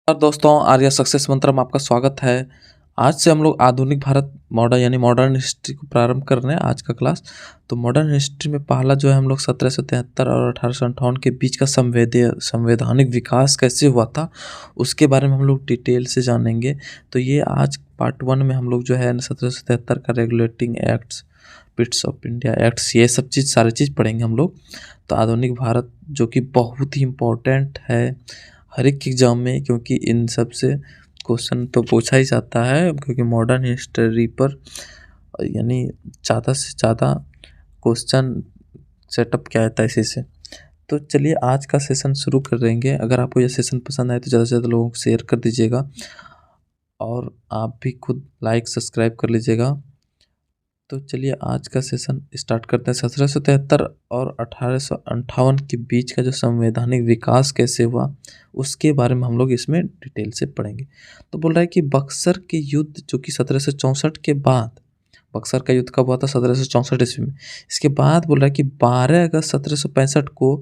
और दोस्तों आर्या सक्सेस मंत्र में आपका स्वागत है। आज से हम लोग आधुनिक भारत मॉडर्न हिस्ट्री को प्रारंभ कर रहे हैं आज का क्लास। तो मॉडर्न हिस्ट्री में पहला जो है हम लोग 1773 और 1858 के बीच का संवैधानिक विकास कैसे हुआ था उसके बारे में हम लोग डिटेल से जानेंगे। तो ये आज पार्ट 1 में हम लोग जो है 1773 का regulating acts, Pitt's of India acts, ये सब सारी चीज़ पढ़ेंगे हम लोग। तो आधुनिक भारत जो कि बहुत ही इम्पोर्टेंट है हर एक एग्जाम में, क्योंकि इन सब से क्वेश्चन तो पूछा ही जाता है, क्योंकि मॉडर्न हिस्ट्री पर यानी ज़्यादा से ज़्यादा क्वेश्चन सेटअप किया जाता है इसी से। तो चलिए आज का सेशन शुरू कर देंगे। अगर आपको यह सेशन पसंद आए तो ज़्यादा से ज़्यादा लोगों को शेयर कर दीजिएगा और आप भी खुद लाइक सब्सक्राइब कर लीजिएगा। तो चलिए आज का सेशन स्टार्ट करते हैं। 1773 और 1858 के बीच का जो संवैधानिक विकास कैसे हुआ उसके बारे में हम लोग इसमें डिटेल से पढ़ेंगे। तो बोल रहा है कि बक्सर के युद्ध जो कि 1764 के बाद, बक्सर का युद्ध कब हुआ था? 1764 ईस्वी में। इसके बाद बोल रहा है कि 12 अगस्त 1765 को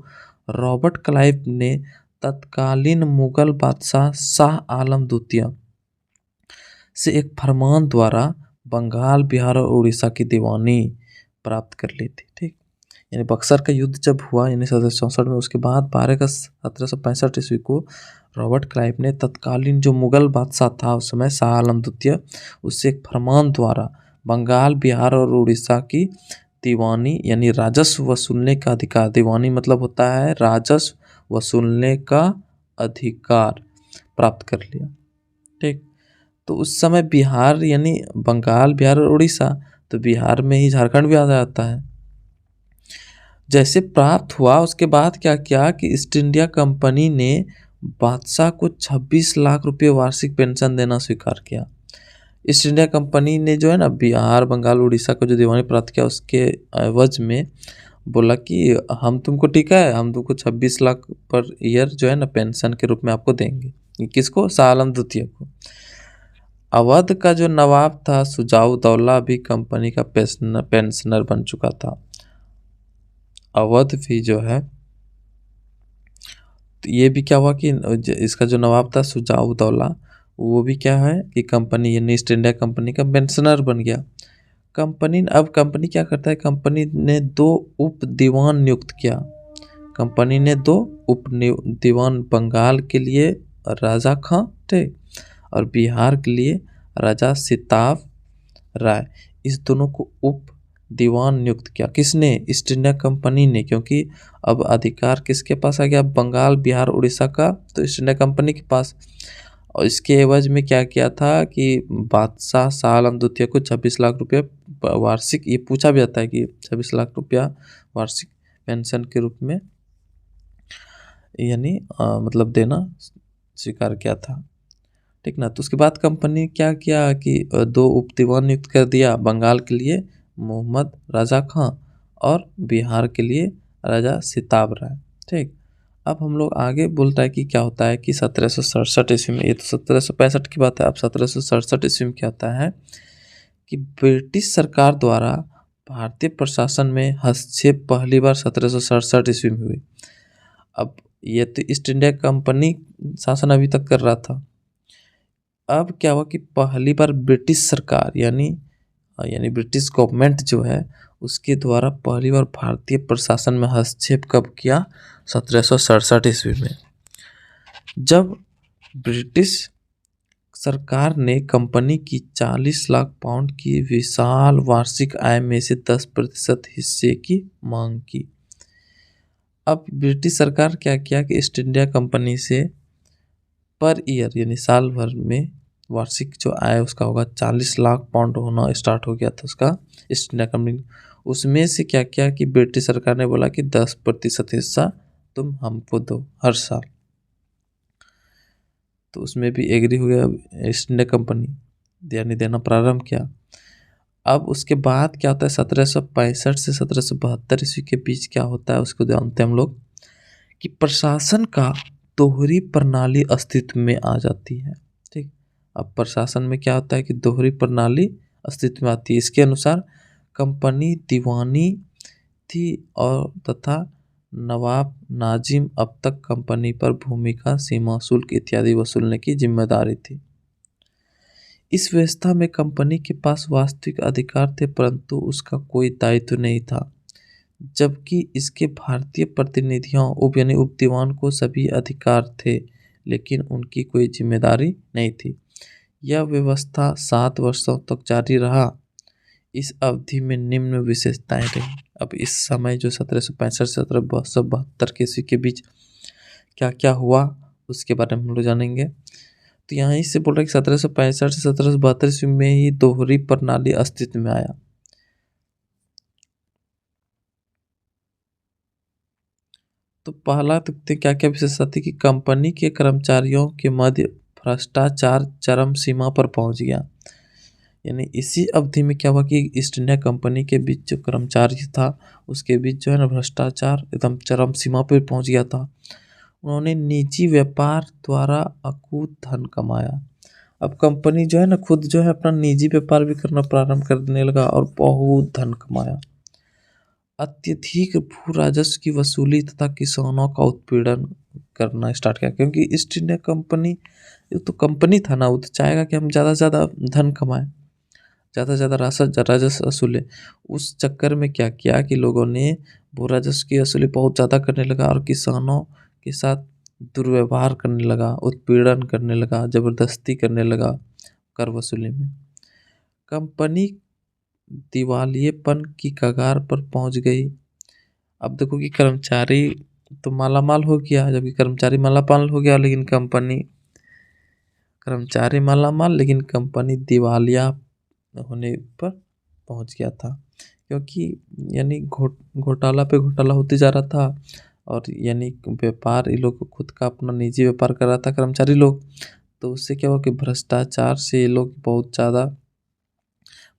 रॉबर्ट क्लाइव ने तत्कालीन मुगल बादशाह शाह आलम द्वितीय से एक फरमान द्वारा बंगाल, बिहार और उड़ीसा की दीवानी प्राप्त कर ली थी। ठीक, यानी बक्सर का युद्ध जब हुआ यानी 1764 में, उसके बाद 12 अगस्त 1765 ईस्वी को रॉबर्ट क्लाइव ने तत्कालीन जो मुगल बादशाह था उस समय शाह आलम द्वितीय, उससे एक फरमान द्वारा बंगाल, बिहार और उड़ीसा की दीवानी यानी राजस्व वसूलने का अधिकार, दीवानी मतलब होता है राजस्व वसूलने का अधिकार, प्राप्त कर लिया। ठीक, तो उस समय बिहार यानी बंगाल, बिहार और उड़ीसा, तो बिहार में ही झारखंड भी आ जाता है। जैसे प्राप्त हुआ उसके बाद क्या किया कि ईस्ट इंडिया कंपनी ने बादशाह को 26 लाख रुपए वार्षिक पेंशन देना स्वीकार किया। ईस्ट इंडिया कंपनी ने जो है ना बिहार, बंगाल, उड़ीसा को जो दीवानी प्राप्त किया उसके एवज में बोला कि हम तुमको, ठीक है, हम तुमको 26 लाख पर ईयर जो है ना पेंशन के रूप में आपको देंगे। किसको? शाह आलम द्वितीय को। अवध का जो नवाब था शुजाउद्दौला भी कंपनी का पेंशनर बन चुका था। अवध भी जो है, तो ये भी क्या हुआ कि इसका जो नवाब था शुजाउद्दौला, वो भी क्या है कि कंपनी यानी ईस्ट इंडिया कंपनी का पेंशनर बन गया। अब कंपनी क्या करता है, कंपनी ने 2 उप दीवान नियुक्त किया। कंपनी ने 2 उप दीवान, बंगाल के लिए राजा खां, ठीक, और बिहार के लिए राजा सिताब राय, इस दोनों को उप दीवान नियुक्त किया। किसने? ईस्ट इंडिया कंपनी ने, क्योंकि अब अधिकार किसके पास आ गया? बंगाल, बिहार, उड़ीसा का तो ईस्ट इंडिया कंपनी के पास। और इसके एवज में क्या किया था कि बादशाह शाह आलम द्वितीय को 26 लाख रुपये वार्षिक, ये पूछा भी जाता है कि 26 लाख रुपया वार्षिक पेंशन के रूप में यानी मतलब देना स्वीकार किया था। ठीक ना। तो उसके बाद कंपनी क्या किया कि 2 उप दीवान नियुक्त कर दिया, बंगाल के लिए मोहम्मद राजा खां और बिहार के लिए राजा सिताब राय। ठीक, अब हम लोग आगे बोलता है कि क्या होता है कि 1767 ईस्वी में, ये तो 1765 की बात है, अब 1767 ईस्वी में क्या होता है कि ब्रिटिश सरकार द्वारा भारतीय प्रशासन में हस्तक्षेप पहली बार 1767 ईस्वी में हुई। अब ये तो ईस्ट इंडिया कंपनी शासन अभी तक कर रहा था। अब क्या हुआ कि पहली बार ब्रिटिश सरकार यानी ब्रिटिश गवर्नमेंट जो है उसके द्वारा पहली बार भारतीय प्रशासन में हस्तक्षेप कब किया? 1767 ईस्वी में, जब ब्रिटिश सरकार ने कंपनी की 40 लाख पाउंड की विशाल वार्षिक आय में से 10% हिस्से की मांग की। अब ब्रिटिश सरकार क्या किया कि ईस्ट इंडिया कंपनी से पर ईयर यानी साल भर में वार्षिक जो आय उसका होगा 40 लाख पाउंड होना स्टार्ट हो गया था उसका ईस्ट इंडिया कंपनी। उसमें से क्या किया कि ब्रिटिश सरकार ने बोला कि 10% हिस्सा तुम हमको दो हर साल। तो उसमें भी एग्री हो गया ईस्ट इंडिया कंपनी, यानी देना प्रारंभ किया। अब उसके बाद क्या होता है, 1765 से 1772 ईस्वी के बीच क्या होता है उसको जानते हैं हम लोग कि प्रशासन का दोहरी प्रणाली अस्तित्व में आ जाती है। ठीक, अब प्रशासन में क्या होता है कि दोहरी प्रणाली अस्तित्व में आती है। इसके अनुसार कंपनी दीवानी थी और तथा नवाब नाजिम अब तक कंपनी पर भूमि का सीमा शुल्क इत्यादि वसूलने की जिम्मेदारी थी। इस व्यवस्था में कंपनी के पास वास्तविक अधिकार थे, परंतु उसका कोई दायित्व नहीं था, जबकि इसके भारतीय प्रतिनिधियों यानी उप दीवान को सभी अधिकार थे, लेकिन उनकी कोई जिम्मेदारी नहीं थी। यह व्यवस्था 7 वर्षों तक जारी रहा। इस अवधि में निम्न विशेषताएं रही। अब इस समय जो 1765 से 1772 के ईस्वी के बीच क्या क्या हुआ उसके बारे में हम लोग जानेंगे। तो यहाँ से बोल रहे कि 1765 से 1772 ईस्वी में ही दोहरी प्रणाली अस्तित्व में आया। तो पहला देखते क्या क्या विशेषता थी कि कंपनी के कर्मचारियों के मध्य भ्रष्टाचार चरम सीमा पर पहुंच गया। यानी इसी अवधि में क्या हुआ कि ईस्ट इंडिया कंपनी के बीच जो कर्मचारी था उसके बीच जो है ना भ्रष्टाचार एकदम चरम सीमा पर पहुंच गया था। उन्होंने निजी व्यापार द्वारा अकूत धन कमाया। अब कंपनी जो है ना खुद जो है अपना निजी व्यापार भी करना प्रारंभ करने लगा और बहुत धन कमाया। अत्यधिक भू राजस्व की वसूली तथा किसानों का उत्पीड़न करना स्टार्ट किया, क्योंकि ईस्ट इंडिया कंपनी तो कंपनी था ना, वो तो चाहेगा कि हम ज़्यादा से ज़्यादा धन कमाएं, ज़्यादा से ज़्यादा राजस्व वसूले। उस चक्कर में क्या किया कि लोगों ने भू राजस्व की वसूली बहुत ज़्यादा करने लगा और किसानों के साथ दुर्व्यवहार करने लगा, उत्पीड़न करने लगा, ज़बरदस्ती करने लगा कर वसूली में। कंपनी दिवालियेपन की कगार पर पहुंच गई। अब देखो कि कर्मचारी तो मालामाल हो गया, जबकि कर्मचारी मालामाल हो गया लेकिन कंपनी दिवालिया होने पर पहुंच गया था, क्योंकि यानी घोटाला पे घोटाला होते जा रहा था। और यानी व्यापार ये लोग खुद का अपना निजी व्यापार कर रहा था कर्मचारी लोग, तो उससे क्या हुआ कि भ्रष्टाचार से ये लोग बहुत ज़्यादा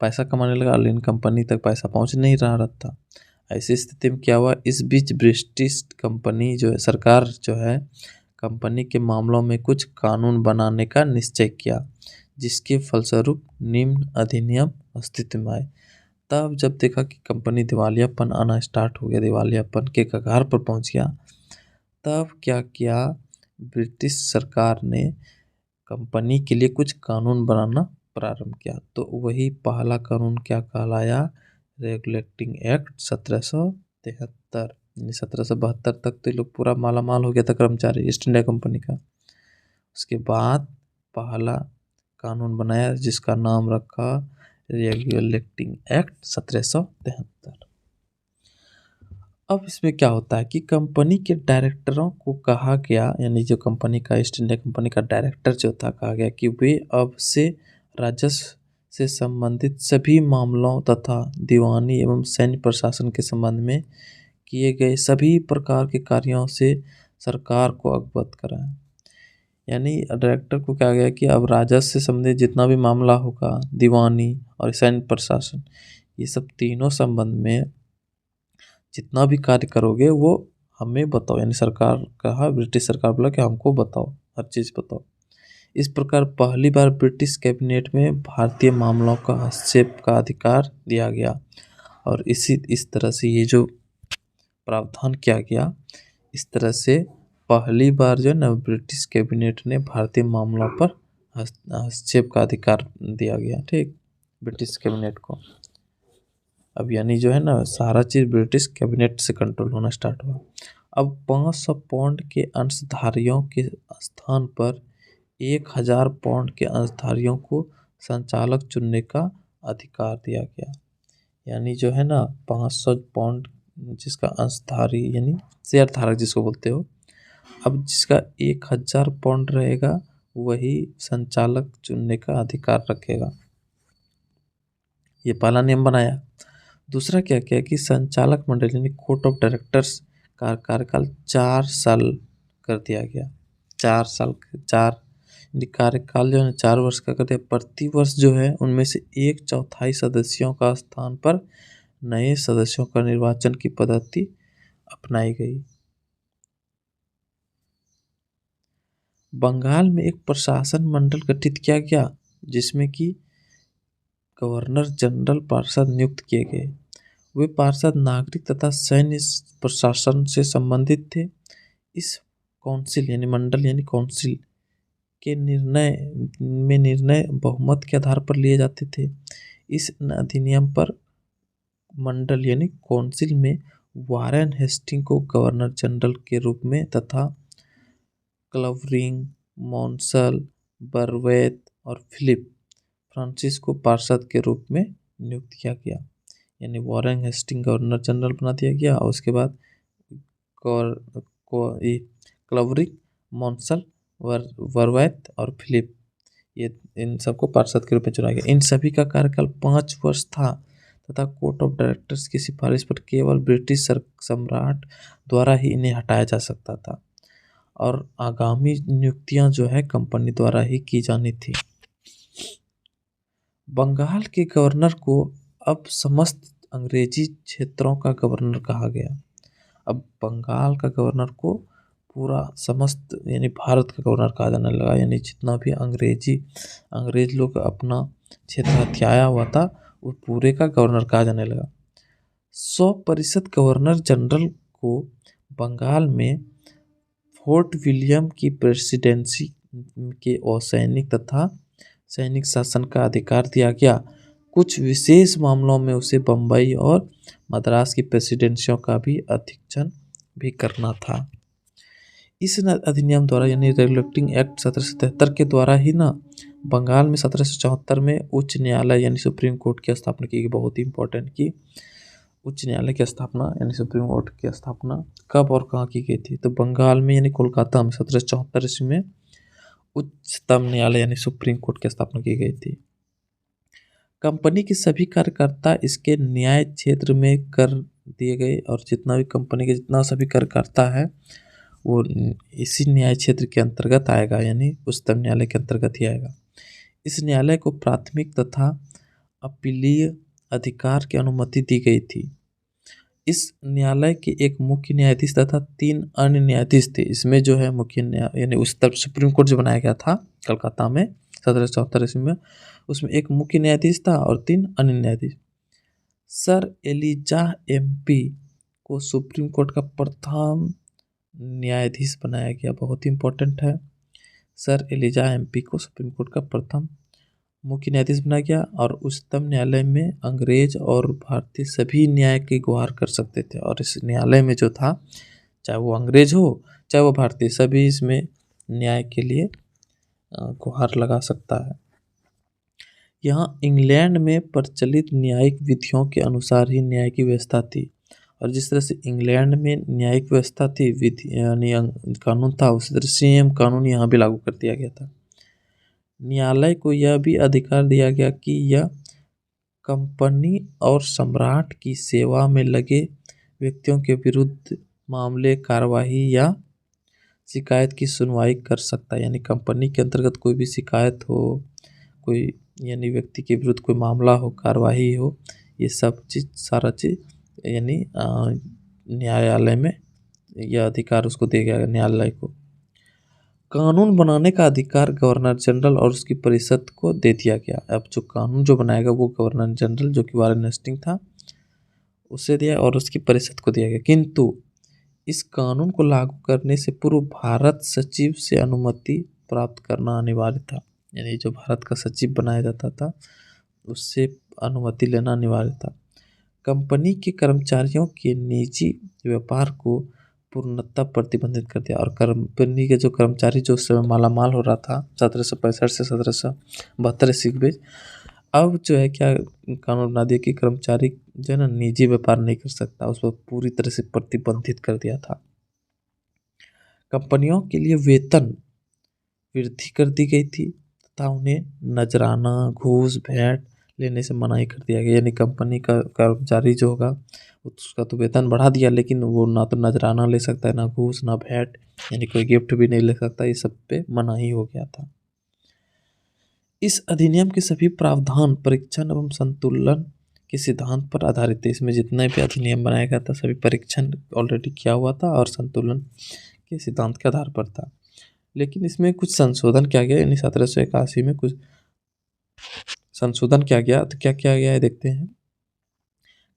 पैसा कमाने लगा, लेकिन कंपनी तक पैसा पहुंच नहीं रहा था। ऐसी स्थिति में क्या हुआ, इस बीच ब्रिटिश कंपनी जो है सरकार जो है कंपनी के मामलों में कुछ कानून बनाने का निश्चय किया, जिसके फलस्वरूप निम्न अधिनियम अस्तित्व में आए। तब जब देखा कि कंपनी दिवालियापन आना स्टार्ट हो गया, दिवालियापन के कगार पर पहुंच गया, तब क्या किया ब्रिटिश सरकार ने कंपनी के लिए कुछ कानून बनाना प्रारंभ किया। तो वही पहला कानून क्या कहलाया, रेगुलेटिंग एक्ट 1773। 1772 तक तो ये लोग पूरा मालामाल हो गया था कर्मचारी ईस्ट इंडिया कंपनी का। उसके बाद पहला कानून बनाया जिसका नाम रखा रेगुलेटिंग एक्ट 1773। अब इसमें क्या होता है कि कंपनी के डायरेक्टरों को कहा गया, यानी जो कंपनी का ईस्ट इंडिया कंपनी का डायरेक्टर जो था, कहा गया कि वे अब से राजस्व से संबंधित सभी मामलों तथा दीवानी एवं सैन्य प्रशासन के संबंध में किए गए सभी प्रकार के कार्यों से सरकार को अवगत कराएं। यानी डायरेक्टर को कहा गया कि अब राजस्व से संबंधित जितना भी मामला होगा, दीवानी और सैन्य प्रशासन, ये सब तीनों संबंध में जितना भी कार्य करोगे वो हमें बताओ। यानी सरकार कहा, ब्रिटिश सरकार बोला कि हमको बताओ, हर चीज़ बताओ। इस प्रकार पहली बार ब्रिटिश कैबिनेट में भारतीय मामलों का हस्तक्षेप का अधिकार दिया गया और इस तरह से ये जो प्रावधान किया गया, इस तरह से पहली बार जो है ना ब्रिटिश कैबिनेट ने भारतीय मामलों पर हस्तक्षेप का अधिकार दिया गया, ठीक, ब्रिटिश कैबिनेट को। अब यानी जो है ना सारा चीज़ ब्रिटिश कैबिनेट से कंट्रोल होना स्टार्ट हुआ। अब 500 पाउंड के अंशधारियों के स्थान पर 1000 पाउंड के अंशधारियों को संचालक चुनने का अधिकार दिया गया। यानी जो है ना 500 पाउंड जिसका अंशधारी यानी शेयर धारक जिसको बोलते हो, अब जिसका 1000 पाउंड रहेगा वही संचालक चुनने का अधिकार रखेगा। ये पहला नियम बनाया। दूसरा क्या किया कि संचालक मंडल यानी कोर्ट ऑफ डायरेक्टर्स का कार्यकाल 4 साल कर दिया गया। 4 कार्यकाल जो है 4 वर्ष का कर दिया। प्रति वर्ष जो है उनमें से 1/4 सदस्यों का स्थान पर नए सदस्यों का निर्वाचन की पद्धति अपनाई गई। बंगाल में एक प्रशासन मंडल गठित किया गया जिसमें कि गवर्नर जनरल पार्षद नियुक्त किए गए। वे पार्षद नागरिक तथा सैन्य प्रशासन से संबंधित थे। इस काउंसिल यानी मंडल यानी काउंसिल के निर्णय बहुमत के आधार पर लिए जाते थे। इस अधिनियम पर मंडल यानी काउंसिल में वारेन हेस्टिंग को गवर्नर जनरल के रूप में तथा क्लवरिंग, मॉन्सल, बरवैत और फिलिप फ्रांसिस को पार्षद के रूप में नियुक्त किया गया। यानी वारेन हेस्टिंग गवर्नर जनरल बना दिया गया और उसके बाद क्लवरिंग, मॉन्सल, बरवैत और फिलिप, ये इन सबको पार्षद के रूप में चुना गया। इन सभी का कार्यकाल 5 वर्ष था तथा कोर्ट ऑफ डायरेक्टर्स की सिफारिश पर केवल ब्रिटिश सम्राट द्वारा ही इन्हें हटाया जा सकता था और आगामी नियुक्तियां जो है कंपनी द्वारा ही की जानी थी। बंगाल के गवर्नर को अब समस्त अंग्रेजी क्षेत्रों का गवर्नर कहा गया। अब बंगाल का गवर्नर को पूरा समस्त यानी भारत का गवर्नर कहा जाने लगा। यानी जितना भी अंग्रेज लोग अपना क्षेत्र हथियाया हुआ था वो पूरे का गवर्नर कहा जाने लगा। 100% गवर्नर जनरल को बंगाल में फोर्ट विलियम की प्रेसिडेंसी के असैनिक तथा सैनिक शासन का अधिकार दिया गया। कुछ विशेष मामलों में उसे बम्बई और मद्रास की प्रेसिडेंसियों का भी अधीक्षण भी करना था। इस अधिनियम द्वारा यानी रेगुलेटिंग एक्ट 1773 के द्वारा ही ना बंगाल में 1774 में उच्च न्यायालय यानी सुप्रीम कोर्ट की स्थापना की गई। बहुत ही इंपॉर्टेंट की उच्च न्यायालय की स्थापना यानी सुप्रीम कोर्ट की स्थापना कब और कहाँ की गई थी? तो बंगाल में यानी कोलकाता में 1774 ईस्वी में उच्चतम न्यायालय यानी सुप्रीम कोर्ट की स्थापना की गई थी। कंपनी के सभी कार्यकर्ता इसके न्याय क्षेत्र में कर दिए गए और जितना भी कंपनी के जितना सभी कार्यकर्ता है वो इसी न्याय क्षेत्र के अंतर्गत आएगा यानी उच्चतम न्यायालय के अंतर्गत ही आएगा। इस न्यायालय को प्राथमिक तथा अपीलीय अधिकार की अनुमति दी गई थी। इस न्यायालय के एक मुख्य न्यायाधीश तथा 3 अन्य न्यायाधीश थे। इसमें जो है मुख्य यानी उच्चतम सुप्रीम कोर्ट जो बनाया गया था कलकत्ता में 1774 ईस्वी में, उसमें एक मुख्य न्यायाधीश था और 3 अन्य न्यायाधीश। सर एलिजाह एमपी को सुप्रीम कोर्ट का प्रथम न्यायाधीश बनाया गया। बहुत ही इंपॉर्टेंट है। सर एलिजाह एमपी को सुप्रीम कोर्ट का प्रथम मुख्य न्यायाधीश बनाया गया और उच्चतम न्यायालय में अंग्रेज और भारतीय सभी न्याय की गुहार कर सकते थे। और इस न्यायालय में जो था चाहे वो अंग्रेज हो चाहे वो भारतीय, सभी इसमें न्याय के लिए गुहार लगा सकता है। यहाँ इंग्लैंड में प्रचलित न्यायिक विधियों के अनुसार ही न्याय की व्यवस्था थी और जिस तरह से इंग्लैंड में न्यायिक व्यवस्था थी विधि यानी कानून था, उसी तरह सेम कानून यहाँ भी लागू कर दिया गया था। न्यायालय को यह भी अधिकार दिया गया कि यह कंपनी और सम्राट की सेवा में लगे व्यक्तियों के विरुद्ध मामले, कार्यवाही या शिकायत की सुनवाई कर सकता है। यानी कंपनी के अंतर्गत कोई भी शिकायत हो, कोई यानी व्यक्ति के विरुद्ध कोई मामला हो, कार्यवाही हो, ये सब चीज़ सारा चीज़ यानी न्यायालय में यह अधिकार उसको दिया गया न्यायालय को। कानून बनाने का अधिकार गवर्नर जनरल और उसकी परिषद को दे दिया गया। अब जो कानून जो बनाएगा वो गवर्नर जनरल जो कि वारेन हेस्टिंग था उसे दिया और उसकी परिषद को दिया गया। किंतु इस कानून को लागू करने से पूर्व भारत सचिव से अनुमति प्राप्त करना अनिवार्य था। यानी जो भारत का सचिव बनाया जाता था उससे अनुमति लेना अनिवार्य था। कंपनी के कर्मचारियों के निजी व्यापार को पूर्णतः प्रतिबंधित कर दिया और कंपनी के जो कर्मचारी जो उस समय मालामाल हो रहा था 1765 से 1772 ईस्वी के बीच, अब जो है क्या कानून बना दिया कि कर्मचारी जो है ना निजी व्यापार नहीं कर सकता, उस पर पूरी तरह से प्रतिबंधित कर दिया था। कंपनियों के लिए वेतन वृद्धि कर दी गई थी तथा उन्हें नजराना, घूस, भेंट लेने से मनाही कर दिया गया। यानी कंपनी का कर्मचारी जो होगा उसका तो वेतन बढ़ा दिया लेकिन वो ना तो नजराना ले सकता है, ना घूस, ना भेंट, यानी कोई गिफ्ट भी नहीं ले सकता। ये सब पे मनाही हो गया था। इस अधिनियम के सभी प्रावधान परीक्षण एवं संतुलन के सिद्धांत पर आधारित थे। इसमें जितना भी अधिनियम बनाया गया था सभी परीक्षण ऑलरेडी किया हुआ था और संतुलन के सिद्धांत के आधार पर था। लेकिन इसमें कुछ संशोधन किया गया, यानी 1781 में कुछ संशोधन किया गया। तो क्या किया गया है देखते हैं।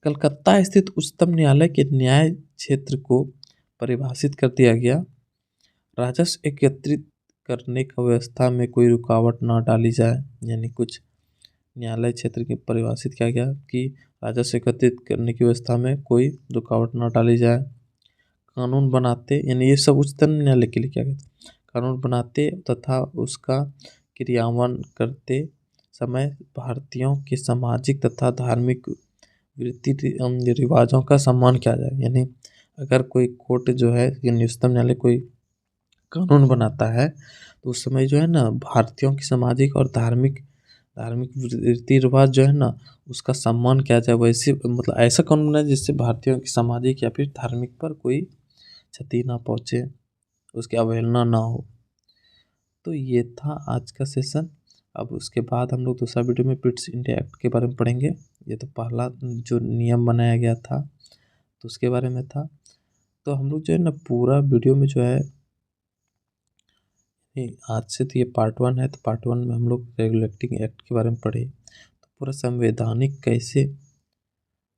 कलकत्ता स्थित उच्चतम न्यायालय के न्याय क्षेत्र को परिभाषित कर दिया गया। राजस्व एकत्रित करने का व्यवस्था में कोई रुकावट न डाली जाए, यानी कुछ न्यायालय क्षेत्र की परिभाषित किया गया कि राजस्व एकत्रित करने की व्यवस्था में कोई रुकावट न डाली जाए। कानून बनाते, यानी ये सब उच्चतम न्यायालय के लिए किया गया था। कानून बनाते तथा उसका क्रियान्वयन करते समय भारतीयों के सामाजिक तथा धार्मिक रीति रिवाजों का सम्मान किया जाए। यानी अगर कोई कोर्ट जो है, यानी उच्चतम न्यायालय कोई कानून बनाता है तो उस समय जो है ना, भारतीयों की सामाजिक और धार्मिक धार्मिक रीति रिवाज जो है ना, उसका सम्मान किया जाए। वैसे मतलब ऐसा कानून बनाए जिससे भारतीयों की सामाजिक या फिर धार्मिक पर कोई क्षति ना पहुँचे, उसकी अवहेलना ना हो। तो ये था आज का सेशन। अब उसके बाद हम लोग दूसरा वीडियो में पिट्स इंडिया एक्ट के बारे में पढ़ेंगे। ये तो पहला जो नियम बनाया गया था तो उसके बारे में था। तो हम लोग जो है ना, पूरा वीडियो में जो है, आज से तो ये पार्ट 1 है, तो पार्ट 1 में हम लोग रेगुलेटिंग एक्ट के बारे में पढ़े। तो पूरा संवैधानिक कैसे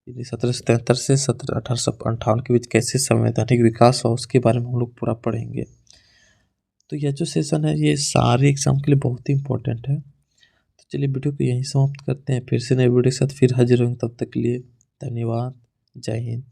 1773 से 1858 के बीच कैसे संवैधानिक विकास हुआ, उसके बारे में हम लोग पूरा पढ़ेंगे। तो यह जो सेशन है ये सारे एग्जाम के लिए बहुत ही इंपॉर्टेंट है। तो चलिए वीडियो को यहीं समाप्त करते हैं, फिर से नए वीडियो के साथ फिर हाजिर होंगे। तब तक के लिए धन्यवाद। जय हिंद।